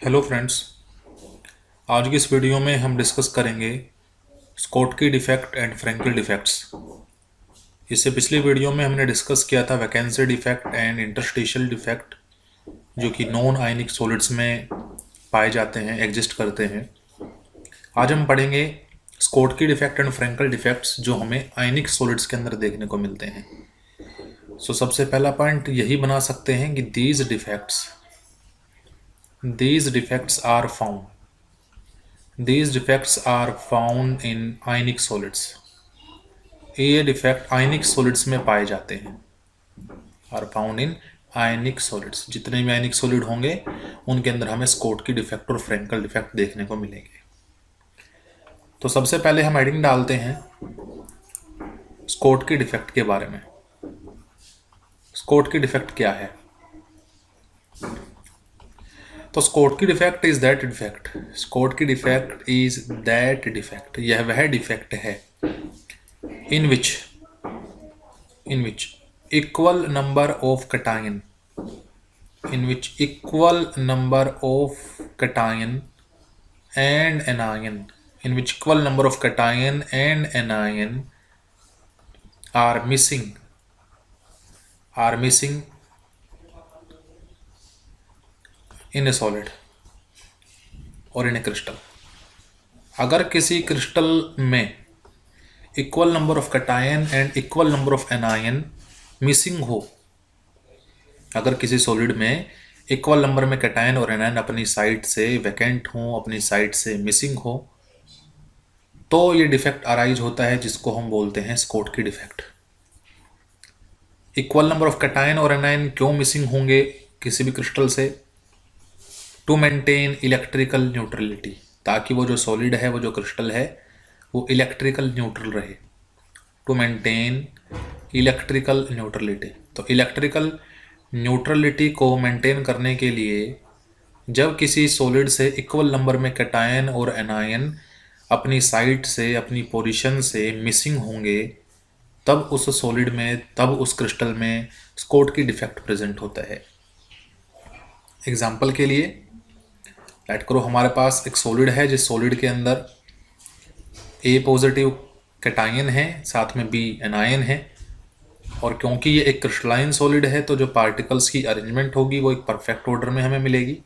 Hello friends. आज की इस वीडियो में हम डिस्कस करेंगे Schottky defect and Frenkel defects. इससे पिछली वीडियो में हमने डिस्कस किया था vacancy defect and interstitial defect, जो कि नॉन आयनिक सॉलिड्स में पाए जाते हैं, एग्जिस्ट करते हैं। आज हम पढ़ेंगे Schottky defect and Frenkel defects जो हमें आयनिक सॉलिड्स के अंदर देखने को मिलते हैं। सबसे पहला पॉइंट यही बना सकते हैं कि These defects are found in ionic solids. ये डिफेक्ट आयनिक सॉलिड्स में पाए जाते हैं। Are found in ionic solids, जितने भी आयनिक सॉलिड होंगे उनके अंदर हमें स्कोटकी डिफेक्ट और फ्रेंकल डिफेक्ट देखने को मिलेंगे। तो सबसे पहले हम हेडिंग डालते हैं स्कोटकी डिफेक्ट के बारे में। स्कोटकी डिफेक्ट क्या है? तो Schottky defect is that defect. Schottky defect is that defect, यह वह डिफेक्ट है in which equal number of cation and anion are missing in a solid or in a crystal। अगर किसी क्रिस्टल में equal number of cation and equal number of anion missing हो, अगर किसी solid में इक्वल नंबर में cation और anion अपनी साइड से वैकेंट हो, अपनी साइड से मिसिंग हो, तो ये डिफेक्ट अराइज होता है, जिसको हम बोलते हैं Schottky defect. Equal number of cation और एनायन क्यों मिसिंग होंगे किसी भी क्रिस्टल से? टू मेंटेन इलेक्ट्रिकल न्यूट्रलिटी, ताकि वो जो सॉलिड है, वो जो क्रिस्टल है, वो इलेक्ट्रिकल न्यूट्रल रहे। टू मेंटेन इलेक्ट्रिकल न्यूट्रलिटी, तो इलेक्ट्रिकल न्यूट्रलिटी को मेंटेन करने के लिए जब किसी सॉलिड से इक्वल नंबर में कैटायन और एनायन अपनी साइड से, अपनी पोजीशन से मिसिंग होंगे, तब उस सॉलिड में, तब उस क्रिस्टल में स्कोटकी डिफेक्ट प्रेजेंट होता है। एग्जाम्पल के लिए लेट करो हमारे पास एक सॉलिड है, जिस सॉलिड के अंदर ए पॉजिटिव कैटायन है, साथ में बी एनायन है, और क्योंकि ये एक क्रिस्टलाइन सॉलिड है तो जो पार्टिकल्स की अरेंजमेंट होगी वो एक परफेक्ट ऑर्डर में हमें मिलेगी।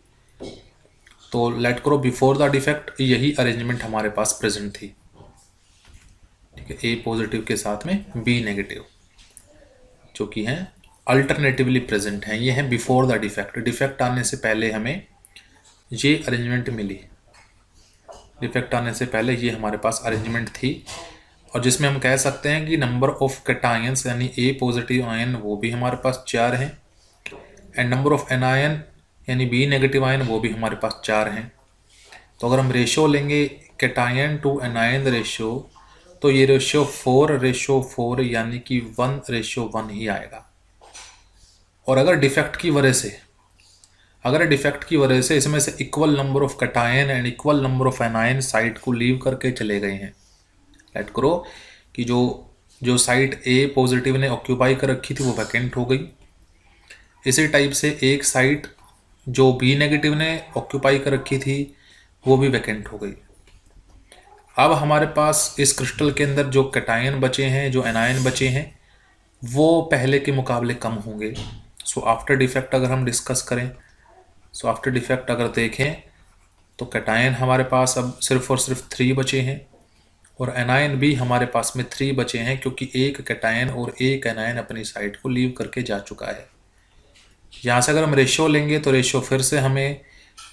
तो लेट करो बिफोर द डिफेक्ट यही अरेंजमेंट हमारे पास प्रेजेंट थी, ठीक है, ए पॉजिटिव के साथ में बी नेगेटिव, जो कि हैं अल्टरनेटिवली प्रेजेंट हैं। ये है बिफोर द डिफेक्ट। डिफेक्ट आने से पहले हमें ये अरेंजमेंट मिली, डिफेक्ट आने से पहले ये हमारे पास अरेंजमेंट थी, और जिसमें हम कह सकते हैं कि नंबर ऑफ कैटायंस यानी ए पॉजिटिव आयन वो भी हमारे पास 4 हैं, एंड नंबर ऑफ एनायन यानी बी नेगेटिव आयन वो भी हमारे पास 4 हैं। तो अगर हम रेशो लेंगे कैटायन टू एनायन रेशो, तो ये रेशो 4:4 यानी कि 1:1 ही आएगा। और अगर डिफेक्ट की वजह से इसमें से equal number of cation and equal number of anion site को लीव करके चले गए हैं, लेट करो कि जो साइट ए पॉजिटिव ने ऑक्यूपाई कर रखी थी वो वैकेंट हो गई, इसी टाइप से एक साइट जो बी नेगेटिव ने ऑक्यूपाई कर रखी थी वो भी वैकेंट हो गई। अब हमारे पास इस क्रिस्टल के अंदर जो कैटायन बचे हैं, जो एनायन बचे हैं, वो पहले के मुकाबले कम होंगे। सो आफ्टर डिफेक्ट अगर हम डिस्कस करें, आफ्टर डिफेक्ट अगर देखें तो कैटायन हमारे पास अब सिर्फ और सिर्फ 3 बचे हैं, और एनायन भी हमारे पास में 3 बचे हैं, क्योंकि एक कैटायन और एक एनायन अपनी साइड को लीव करके जा चुका है। यहाँ से अगर हम रेशियो लेंगे तो रेशियो फिर से हमें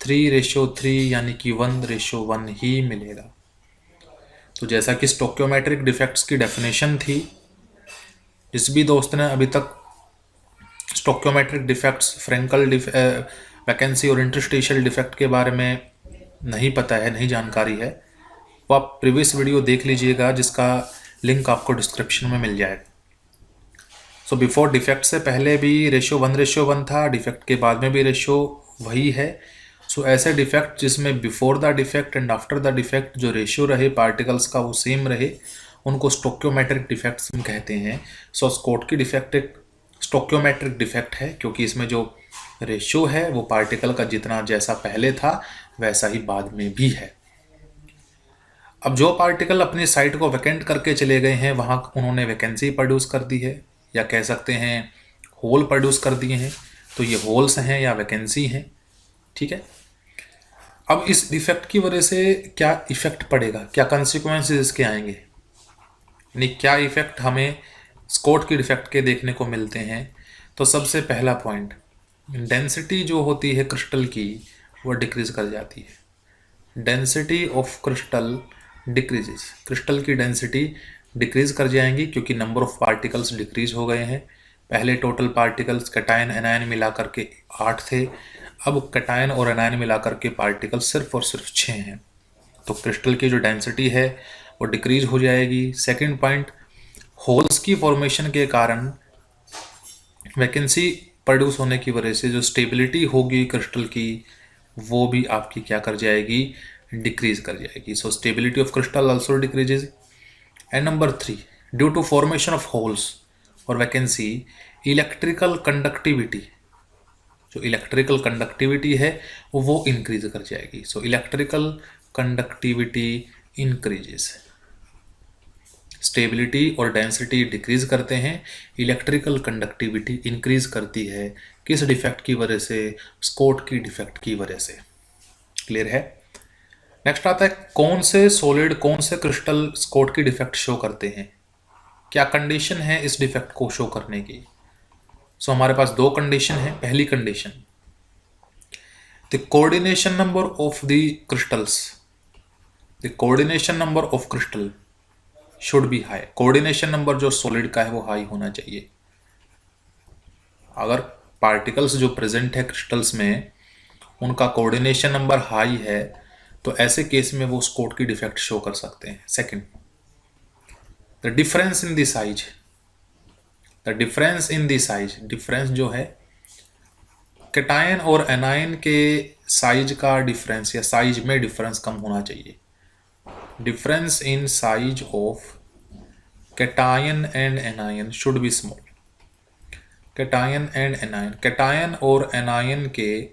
3:3 यानी कि 1:1 ही मिलेगा। तो जैसा कि स्टोक्योमेट्रिक डिफेक्ट्स की डेफिनेशन थी, जिस भी दोस्त ने अभी तक स्टोक्योमेट्रिक डिफेक्ट्स, फ्रेंकल वैकेंसी और इंटरस्टिशियल डिफेक्ट के बारे में नहीं पता है, नहीं जानकारी है, वो आप प्रीवियस वीडियो देख लीजिएगा, जिसका लिंक आपको डिस्क्रिप्शन में मिल जाएगा। बिफोर डिफेक्ट से पहले भी रेशियो 1:1 था, डिफेक्ट के बाद में भी रेशियो वही है। ऐसे डिफेक्ट जिसमें before the defect and after the defect जो रेशियो रहे पार्टिकल्स का वो सेम रहे, उनको स्टोक्योमेट्रिक डिफेक्ट्स हम कहते हैं। स्कोटकी डिफेक्ट एक स्टोक्योमेट्रिक डिफेक्ट है, क्योंकि इसमें जो रेशियो है वो पार्टिकल का जितना जैसा पहले था वैसा ही बाद में भी है। अब जो पार्टिकल अपनी साइट को वैकेंट करके चले गए हैं वहाँ उन्होंने वैकेंसी प्रोड्यूस कर दी है, या कह सकते हैं होल प्रोड्यूस कर दिए हैं, तो ये होल्स हैं या वैकेंसी हैं। ठीक है, अब इस डिफेक्ट की वजह से क्या इफेक्ट पड़ेगा, क्या कंसिक्वेंसेस इसके आएंगे, यानी क्या इफेक्ट हमें स्कॉट की डिफेक्ट के देखने को मिलते हैं। तो सबसे पहला पॉइंट, डेंसिटी जो होती है क्रिस्टल की वो डिक्रीज कर जाती है। Density of crystal decreases, crystal की डेंसिटी डिक्रीज कर जाएंगी क्योंकि नंबर ऑफ पार्टिकल्स डिक्रीज हो गए हैं। पहले टोटल पार्टिकल्स कैटायन एनायन मिला करके 8 थे, अब कैटायन और एनायन मिला करके पार्टिकल सिर्फ और सिर्फ 6 हैं। तो क्रिस्टल की जो डेंसिटी है वो डिक्रीज हो जाएगी। सेकंड पॉइंट, होल्स की फॉर्मेशन के कारण वैकेंसी प्रोड्यूस होने की वजह से जो स्टेबिलिटी होगी क्रिस्टल की वो भी आपकी क्या कर जाएगी, डिक्रीज कर जाएगी। So stability of crystal also decreases. And number 3, due to formation of holes और वैकेंसी, इलेक्ट्रिकल कंडक्टिविटी, जो इलेक्ट्रिकल कंडक्टिविटी है वो इंक्रीज कर जाएगी। So electrical conductivity increases, stability और डेंसिटी डिक्रीज करते हैं, इलेक्ट्रिकल कंडक्टिविटी इंक्रीज करती है। किस डिफेक्ट की वजह से, स्कॉट की डिफेक्ट की वजह से। क्लियर है। नेक्स्ट आता है कौन से सॉलिड, कौन से क्रिस्टल स्कॉट की डिफेक्ट शो करते हैं, क्या कंडीशन है इस डिफेक्ट को शो करने की। सो हमारे पास दो कंडीशन है। पहली condition, the coordination number of the crystals, the coordination number of crystal should B high. Coordination number जो सॉलिड का है वो हाई होना चाहिए। अगर पार्टिकल्स जो प्रेजेंट है क्रिस्टल्स में उनका कोऑर्डिनेशन नंबर हाई है तो ऐसे केस में वो स्कॉट की डिफेक्ट शो कर सकते हैं। Second, the difference in the size, the difference in the size, difference जो है कैटायन और एनायन के साइज का डिफरेंस या साइज में डिफरेंस कम होना चाहिए। Difference in size of cation and anion should be small. Cation and anion, cation और एनायन के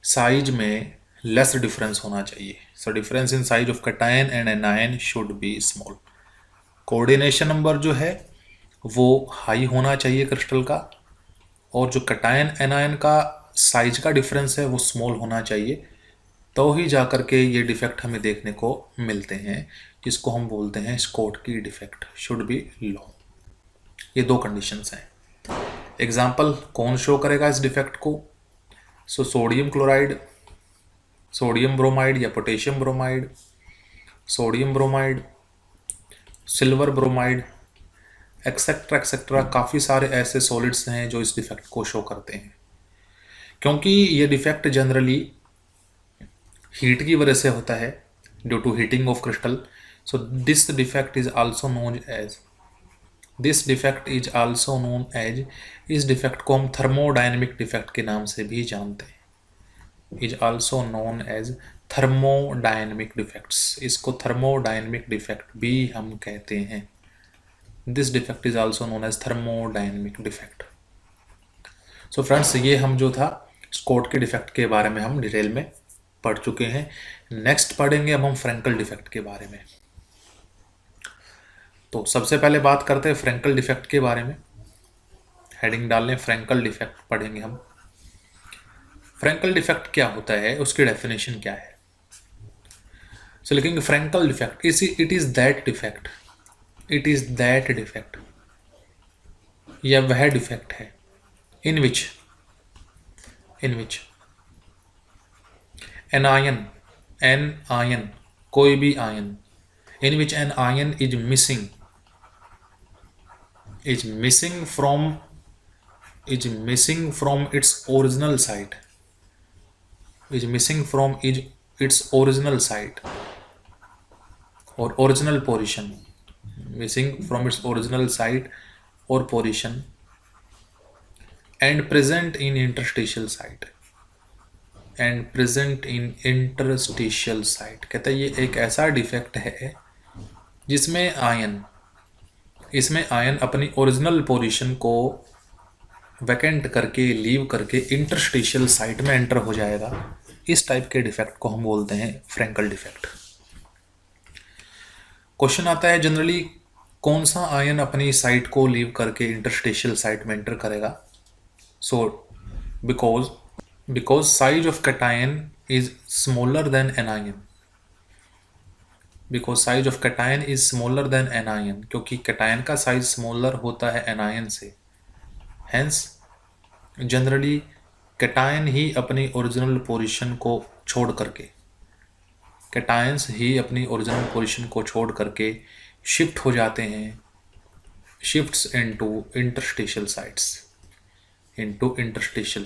साइज में लेस डिफरेंस होना चाहिए। So difference in size of cation and anion should be small. Coordination number जो है वो high होना चाहिए क्रिस्टल का, और जो कैटायन एनायन का साइज का डिफरेंस है वो स्मॉल होना चाहिए, तो ही जा करके ये डिफेक्ट हमें देखने को मिलते हैं जिसको हम बोलते हैं स्कॉट की डिफेक्ट शुड बी लो। ये दो कंडीशंस हैं। एग्जाम्पल कौन शो करेगा इस डिफेक्ट को। So sodium chloride, sodium bromide या potassium bromide, sodium bromide, silver bromide, etcetera etcetera, काफ़ी सारे ऐसे सॉलिड्स हैं जो इस डिफेक्ट को शो करते हैं। क्योंकि ये डिफेक्ट जनरली हीट की वजह से होता है, due to heating of crystal. So this defect is also known as, this defect is also known as, इस डिफेक्ट को हम थर्मोडायनेमिक डिफेक्ट के नाम से भी जानते हैं। Is also known as thermodynamic defects, इसको थर्मोडायनेमिक डिफेक्ट भी हम कहते हैं। This defect is also known as thermodynamic defect. So friends, ये हम जो था स्कॉट के डिफेक्ट के बारे में हम डिटेल में पढ़ चुके हैं। नेक्स्ट पढ़ेंगे अब हम फ्रैंकल डिफेक्ट के बारे में। तो सबसे पहले बात करते हैं फ्रैंकल डिफेक्ट के बारे में। हेडिंग डाल लें, फ्रैंकल डिफेक्ट पढ़ेंगे हम। फ्रैंकल डिफेक्ट क्या होता है, उसकी डेफिनेशन क्या है। सो लिखेंगे Frenkel defect it is that defect, it is that defect, यह वह डिफेक्ट है इन विच एन आयन, कोई भी ion, in which an ion is missing from its original site, its original site or original position, missing from its original site or position and present in interstitial site, कहता है ये एक ऐसा defect है जिसमें ion अपनी original position को vacant करके लीव करके इंटरस्टिशियल साइट में एंटर हो जाएगा। इस टाइप के डिफेक्ट को हम बोलते हैं फ्रैंकल डिफेक्ट। क्वेश्चन आता है जनरली कौन सा आयन अपनी साइट को लीव करके इंटरस्टिशियल साइट में एंटर करेगा। So because size of cation is smaller than anion. Because size of cation is smaller than anion, क्योंकि कैटायन का साइज स्मॉलर होता है एनायन से। हेंस जनरली कैटायन ही अपनी ओरिजिनल पोजीशन को छोड़ करके कैटायंस ही अपनी ओरिजिनल पोजीशन को छोड़ करके शिफ्ट हो जाते हैं, shifts into interstitial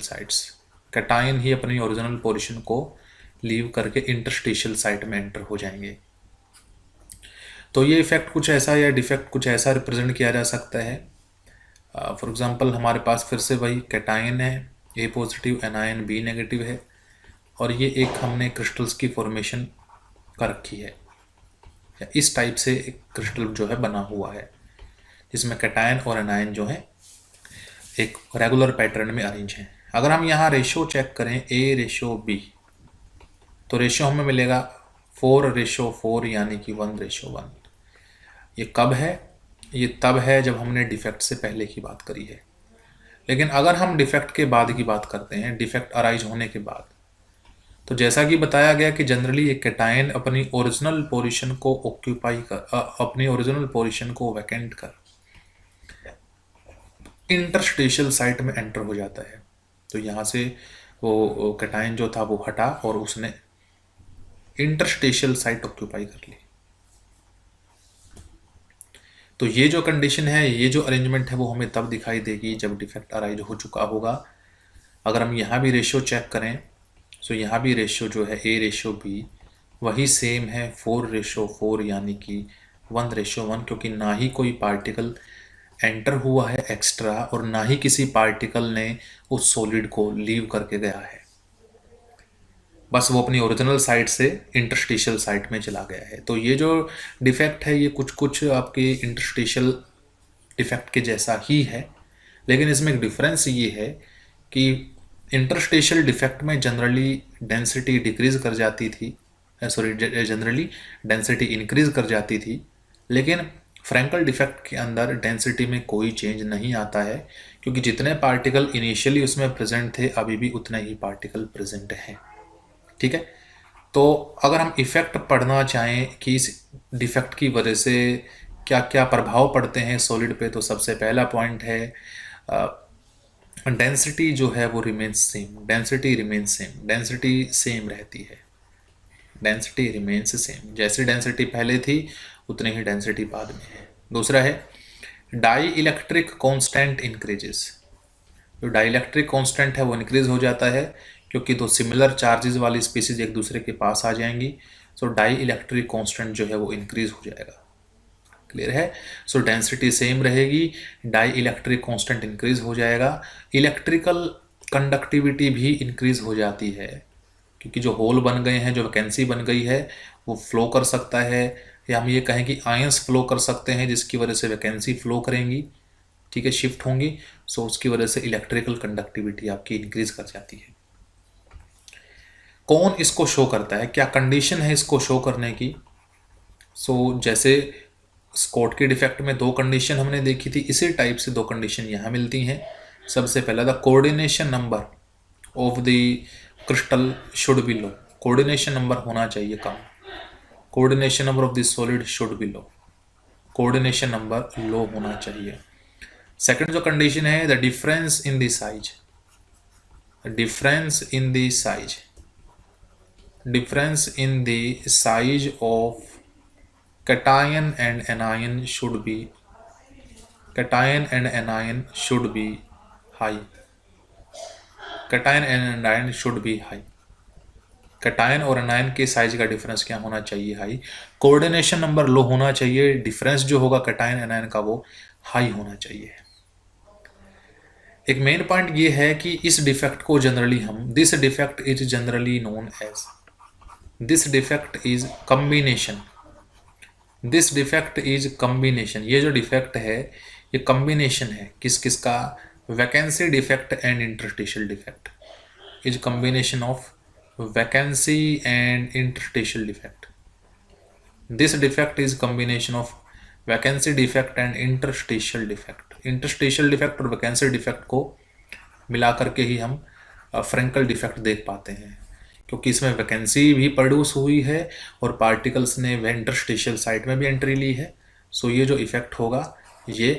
sites. Cation ही अपनी ओरिजिनल पोजीशन को लीव करके इंटरस्टिशियल साइट में एंटर हो जाएंगे। तो ये इफेक्ट कुछ ऐसा या डिफेक्ट कुछ ऐसा रिप्रेजेंट किया जा सकता है। फॉर एग्जांपल हमारे पास फिर से वही कैटायन है, ए पॉजिटिव, एनायन बी नेगेटिव है, और ये एक हमने क्रिस्टल्स की फॉर्मेशन कर रखी है। इस टाइप से एक क्रिस्टल जो है बना हुआ है जिसमें कैटायन और एनायन जो है एक रेगुलर पैटर्न में अरेंज हैं। अगर हम यहाँ रेशियो चेक करें A/B, तो रेशियो हमें मिलेगा 4/4 यानी कि 1/1। ये कब है? ये तब है जब हमने डिफेक्ट से पहले की बात करी है। लेकिन अगर हम डिफेक्ट के बाद की बात करते हैं, डिफेक्ट अराइज होने के बाद, तो जैसा कि बताया गया कि जनरली एक कैटायन अपनी ओरिजिनल पोजीशन को ऑक्यूपाई कर अपनी ओरिजिनल पोजीशन को वैकेंट कर इंटरस्टिशियल साइट में एंटर हो जाता है। तो यहाँ से वो कैटायन जो था वो हटा और उसने इंटरस्टिशियल साइट ऑक्यूपाई कर ली। तो ये जो कंडीशन है, ये जो अरेंजमेंट है, वो हमें तब दिखाई देगी जब डिफेक्ट अराइज हो चुका होगा। अगर हम यहाँ भी रेशियो चेक करें, तो यहाँ भी रेशियो जो है A/B वही सेम है 4/4 यानी कि 1/1, क्योंकि ना ही कोई पार्टिकल एंटर हुआ है एक्स्ट्रा और ना ही किसी पार्टिकल ने उस सॉलिड को लीव करके गया है। बस वो अपनी ओरिजिनल साइट से इंटरस्टिशियल साइट में चला गया है। तो ये जो डिफेक्ट है ये कुछ आपके इंटरस्टिशियल डिफेक्ट के जैसा ही है, लेकिन इसमें एक डिफरेंस ये है कि इंटरस्टिशियल डिफेक्ट में जनरली डेंसिटी डिक्रीज कर जाती थी, जनरली डेंसिटी इंक्रीज कर जाती थी, लेकिन फ्रैंकल डिफेक्ट के अंदर डेंसिटी में कोई चेंज नहीं आता है, क्योंकि जितने पार्टिकल इनिशियली उसमें प्रेजेंट थे अभी भी उतने ही पार्टिकल प्रेजेंट हैं। ठीक है, तो अगर हम इफेक्ट पढ़ना चाहें कि इस डिफेक्ट की वजह से क्या क्या प्रभाव पड़ते हैं सॉलिड पे, तो सबसे पहला पॉइंट है डेंसिटी जो है वो रिमेन्स सेम। डेंसिटी सेम रहती है, डेंसिटी रिमेन्स सेम। जैसी डेंसिटी पहले थी उतनी ही डेंसिटी बाद में है। दूसरा है डाई इलेक्ट्रिक कांस्टेंट इंक्रीजेस। जो डाई इलेक्ट्रिक कांस्टेंट है वो इंक्रीज हो जाता है क्योंकि दो सिमिलर चार्जेस वाली स्पीसीज एक दूसरे के पास आ जाएंगी। सो डाई इलेक्ट्रिक कांस्टेंट जो है वो इंक्रीज हो जाएगा। क्लियर है? सो डेंसिटी सेम रहेगी, डाई इलेक्ट्रिक कांस्टेंट इंक्रीज हो जाएगा। इलेक्ट्रिकल कंडक्टिविटी भी इंक्रीज हो जाती है क्योंकि जो होल बन गए हैं, जो वैकेंसी बन गई है, वो फ्लो कर सकता है, या हम ये कहें कि आयंस फ्लो कर सकते हैं जिसकी वजह से वैकेंसी फ्लो करेंगी। ठीक है, शिफ्ट होंगी। सो उसकी वजह से इलेक्ट्रिकल कंडक्टिविटी आपकी इंक्रीज कर जाती है। कौन इसको शो करता है, क्या कंडीशन है इसको शो करने की? सो जैसे स्कॉट के डिफेक्ट में दो कंडीशन हमने देखी थी, इसी टाइप से दो कंडीशन यहाँ मिलती हैं। सबसे पहला the coordination number of the crystal should be low. Coordination number होना चाहिए कम। Coordination number of the solid should be low. Coordination number low होना चाहिए। सेकंड जो कंडीशन है the difference in the size. Difference in the size, difference in the size of cation and anion should be high. cation and anion should be high. Cation और anion के size का difference क्या होना चाहिए? High. Coordination number low होना चाहिए, difference जो होगा कैटायन एनायन का वो हाई होना चाहिए। एक मेन पॉइंट ये है कि इस डिफेक्ट को जनरली हम this defect is generally known as this defect is combination. This defect is combination. ये जो डिफेक्ट है ये कॉम्बिनेशन है किस किस का? Vacancy defect and interstitial defect is combination of vacancy and interstitial defect. This defect is combination of vacancy defect and interstitial defect. Interstitial defect और vacancy defect को मिला करके ही हम फ्रेंकल डिफेक्ट देख पाते हैं, क्योंकि इसमें वैकेंसी भी प्रोड्यूस हुई है और पार्टिकल्स ने इंटरस्टिशियल साइट में भी एंट्री ली है. सो ये जो इफेक्ट होगा ये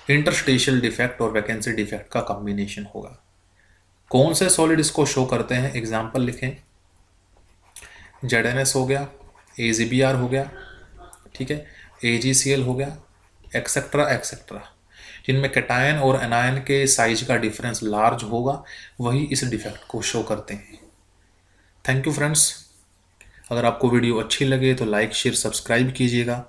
इंटरस्टिशियल डिफेक्ट और वैकेंसी डिफेक्ट का कॉम्बिनेशन होगा. कौन से सॉलिड इसको शो करते हैं? एग्जाम्पल लिखें. ZnS हो गया, AgBr हो गया, ठीक है, AgCl हो गया, एक्सेट्रा एक्सेट्रा. जिनमें कैटायन और एनायन के साइज का डिफरेंस लार्ज होगा वही इस डिफेक्ट को शो करते हैं. Thank you friends. अगर आपको वीडियो अच्छी लगे तो लाइक शेयर सब्सक्राइब कीजिएगा.